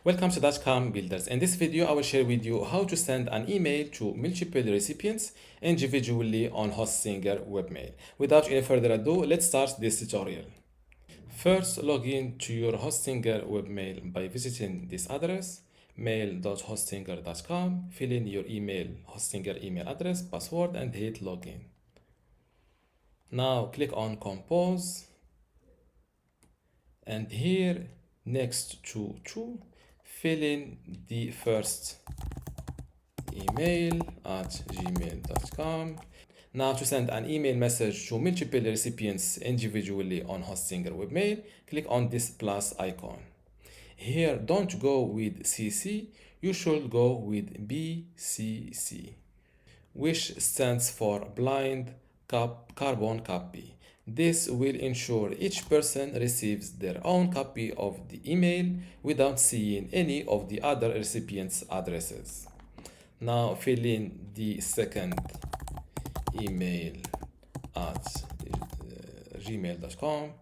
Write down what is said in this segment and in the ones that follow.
Welcome to dotcom builders. In this video, I will share with you how to send an email to multiple recipients individually on Hostinger Webmail. Without any further ado, let's start this tutorial. First, log in to your Hostinger Webmail by visiting this address, mail.hostinger.com. Fill in your Hostinger email address, password, and hit login. Now click on Compose, and here next to fill in the first email at gmail.com. Now to send an email message to multiple recipients individually on Hostinger Webmail, click on this plus icon. Here, don't go with CC, you should go with BCC, which stands for Blind Carbon Copy. This will ensure each person receives their own copy of the email without seeing any of the other recipients' addresses. Now fill in the second email at gmail.com.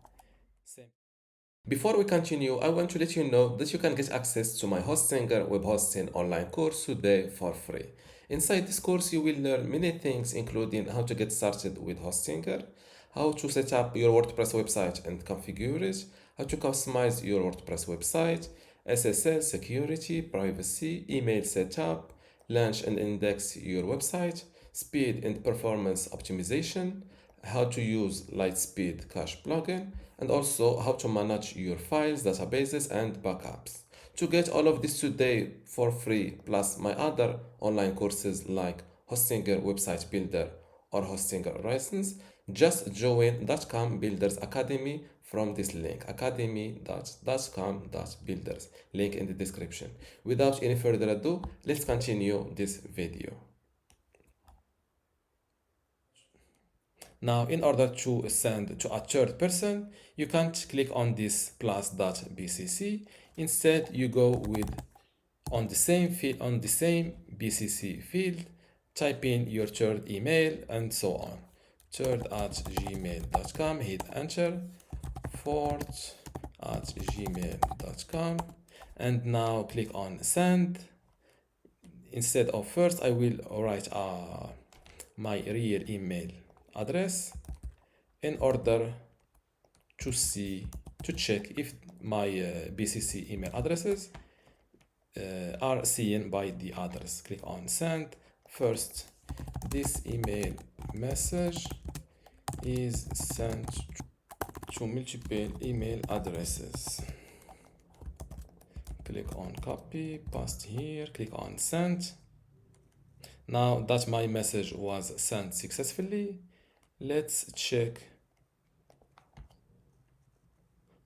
Before we continue, I want to let you know that you can get access to my Hostinger web hosting online course today for free. Inside this course, you will learn many things, including how to get started with Hostinger, how to set up your WordPress website and configure it, how to customize your WordPress website, SSL, security, privacy, email setup, launch and index your website, speed and performance optimization, how to use Lightspeed Cache plugin, and also how to manage your files, databases, and backups. To get all of this today for free, plus my other online courses like Hostinger Website Builder or Hostinger License, just join dotcom builders academy from this link, academy.dotcom.builders, link in the description. Without any further ado, let's continue this video. Now, in order to send to a third person, you can't click on this plus.bcc. Instead, you go with on the same BCC field, type in your third email and so on. Third at gmail.com, hit enter. Fourth at gmail.com, and now click on send. Instead of first, I will write my real email address in order to check if my BCC email addresses are seen by the others. Click on send. First, this email message is sent to multiple email addresses. Click on copy, paste here, click on send. Now that my message was sent successfully, let's check.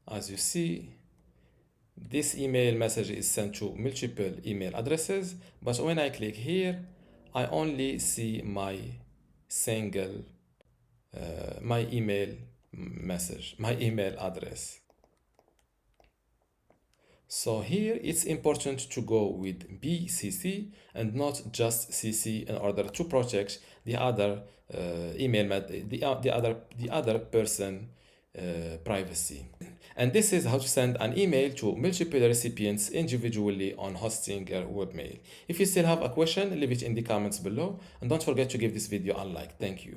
As you see, this email message is sent to multiple email addresses, but when I click here, I only see my email message, my email address. So here it's important to go with BCC and not just CC in order to protect the other the other person privacy. And this is how to send an email to multiple recipients individually on Hostinger Webmail. If you still have a question, leave it in the comments below, and don't forget to give this video a like. Thank you.